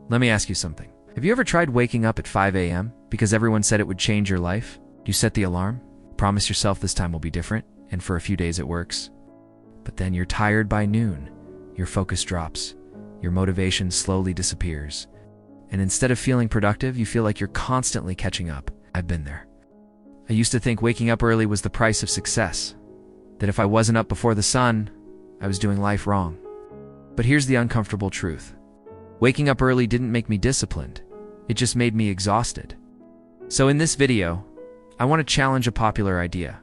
Let me ask you something. Have you ever tried waking up at 5 a.m. because everyone said it would change your life? You set the alarm, promise yourself this time will be different, and for a few days it works. But then you're tired by noon, your focus drops, your motivation slowly disappears, and instead of feeling productive, you feel like you're constantly catching up. I've been there. I used to think waking up early was the price of success, that if I wasn't up before the sun, I was doing life wrong. But here's the uncomfortable truth. Waking up early didn't make me disciplined, it just made me exhausted. So in this video, I want to challenge a popular idea.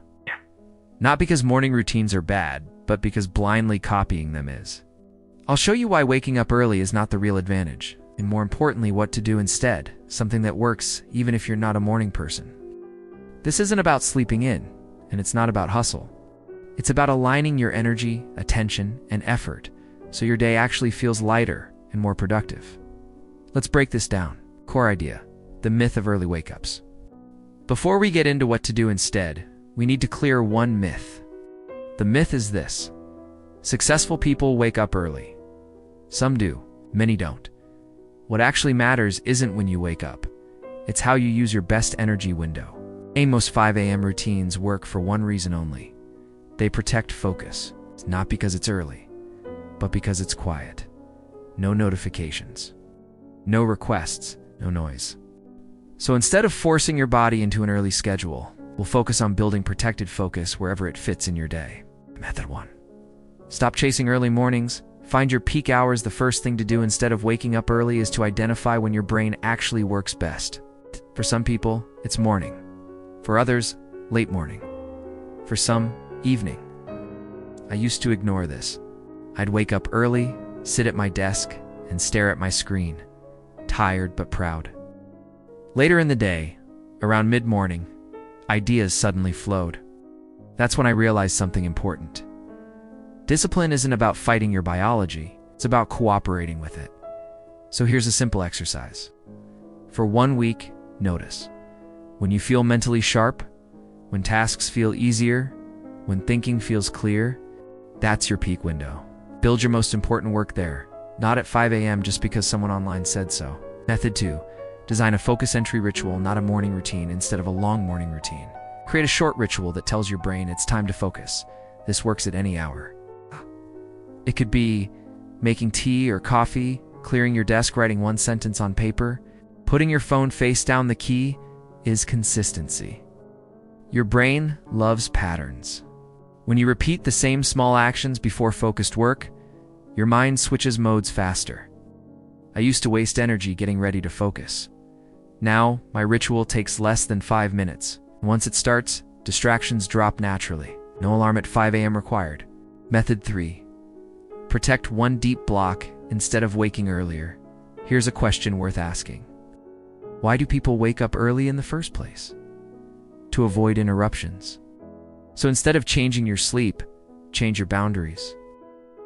Not because morning routines are bad, but because blindly copying them is. I'll show you why waking up early is not the real advantage, and more importantly, what to do instead, something that works even if you're not a morning person. This isn't about sleeping in, and it's not about hustle. It's about aligning your energy, attention, and effort so your day actually feels lighter and more productive. Let's break this down. Core idea: the myth of early wake-ups. Before we get into what to do instead, we need to clear one myth. The myth is this: successful people wake up early. Some do, many don't. What actually matters isn't when you wake up. It's how you use your best energy window. Most 5 a.m. routines work for one reason only. They protect focus. It's not because it's early, but because it's quiet. No notifications. No requests. No noise. So instead of forcing your body into an early schedule, we'll focus on building protected focus wherever it fits in your day. Method 1. Stop chasing early mornings. Find your peak hours. The first thing to do instead of waking up early is to identify when your brain actually works best. For some people, it's morning. For others, late morning. For some, evening. I used to ignore this. I'd wake up early, sit at my desk, and stare at my screen, tired but proud. Later in the day, around mid-morning, ideas suddenly flowed. That's when I realized something important. Discipline isn't about fighting your biology, it's about cooperating with it. So here's a simple exercise. For 1 week, notice. When you feel mentally sharp, when tasks feel easier, when thinking feels clear, that's your peak window. Build your most important work there, not at 5 a.m. just because someone online said so. Method 2. Design a focus entry ritual, not a morning routine, instead of a long morning routine. Create a short ritual that tells your brain it's time to focus. This works at any hour. It could be making tea or coffee, clearing your desk, writing one sentence on paper. Putting your phone face down. The key is consistency. Your brain loves patterns. When you repeat the same small actions before focused work, your mind switches modes faster. I used to waste energy getting ready to focus. Now, my ritual takes less than 5 minutes. Once it starts, distractions drop naturally. No alarm at 5 a.m. required. Method 3. Protect one deep block instead of waking earlier. Here's a question worth asking. Why do people wake up early in the first place? To avoid interruptions. So instead of changing your sleep, change your boundaries.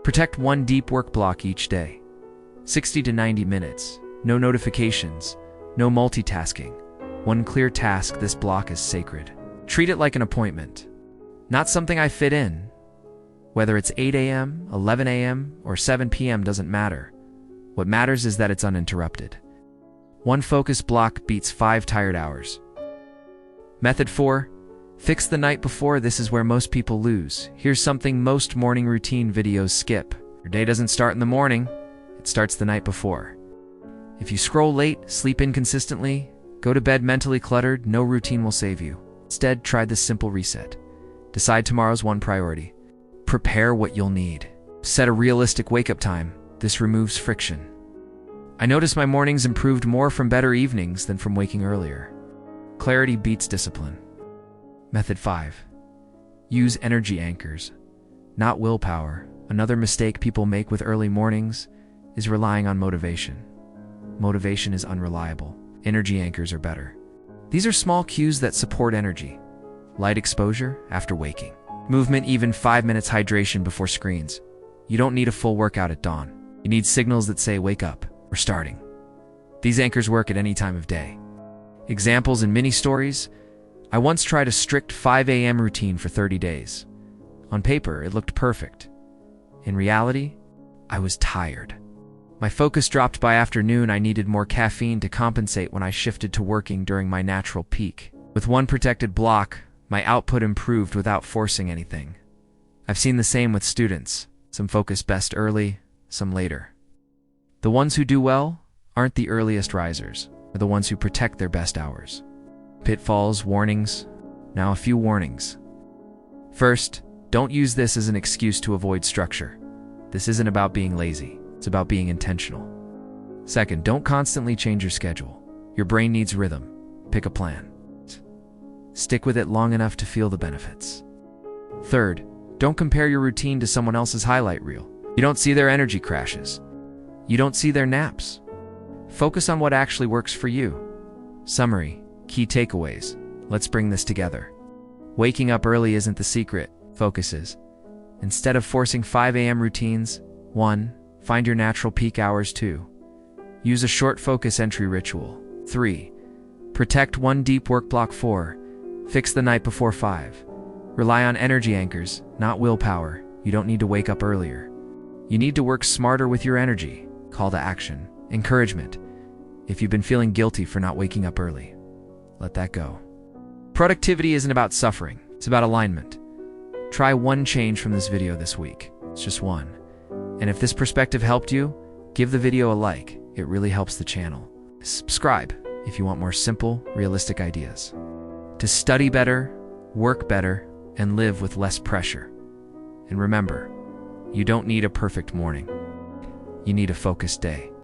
Protect one deep work block each day. 60 to 90 minutes. No notifications. No multitasking. One clear task. This block is sacred. Treat it like an appointment. Not something I fit in. Whether it's 8 a.m., 11 a.m., or 7 p.m. doesn't matter. What matters is that it's uninterrupted. One focus block beats 5 tired hours. Method 4. Fix the night before. This is where most people lose. Here's something most morning routine videos skip. Your day doesn't start in the morning, it starts the night before. If you scroll late, sleep inconsistently, go to bed mentally cluttered, no routine will save you. Instead, try this simple reset. Decide tomorrow's one priority. Prepare what you'll need. Set a realistic wake-up time. This removes friction. I noticed my mornings improved more from better evenings than from waking earlier. Clarity beats discipline. Method 5. Use energy anchors, not willpower. Another mistake people make with early mornings is relying on motivation. Motivation is unreliable. Energy anchors are better. These are small cues that support energy. Light exposure after waking. Movement, even 5 minutes. Hydration before screens. You don't need a full workout at dawn. You need signals that say, wake up, we're starting. These anchors work at any time of day. Examples and mini stories. I once tried a strict 5 a.m. routine for 30 days. On paper, it looked perfect. In reality, I was tired. My focus dropped by afternoon. I needed more caffeine to compensate when I shifted to working during my natural peak. With one protected block, my output improved without forcing anything. I've seen the same with students. Some focus best early, some later. The ones who do well aren't the earliest risers, they're the ones who protect their best hours. Pitfalls, warnings. Now a few warnings. First, don't use this as an excuse to avoid structure. This isn't about being lazy, it's about being intentional. Second, don't constantly change your schedule. Your brain needs rhythm. Pick a plan. Stick with it long enough to feel the benefits. Third, don't compare your routine to someone else's highlight reel. You don't see their energy crashes. You don't see their naps. Focus on what actually works for you. Summary, key takeaways. Let's bring this together. Waking up early isn't the secret, focus is. Instead of forcing 5 a.m. routines, 1. Find your natural peak hours. 2. Use a short focus entry ritual. 3. Protect one deep work block. 4. Fix the night before. 5. Rely on energy anchors, not willpower. You don't need to wake up earlier. You need to work smarter with your energy. Call to action. Encouragement. If you've been feeling guilty for not waking up early, let that go. Productivity isn't about suffering, it's about alignment. Try one change from this video this week. It's just one. And if this perspective helped you, give the video a like. It really helps the channel. Subscribe if you want more simple, realistic ideas. To study better, work better, and live with less pressure. And remember, you don't need a perfect morning. You need a focused day.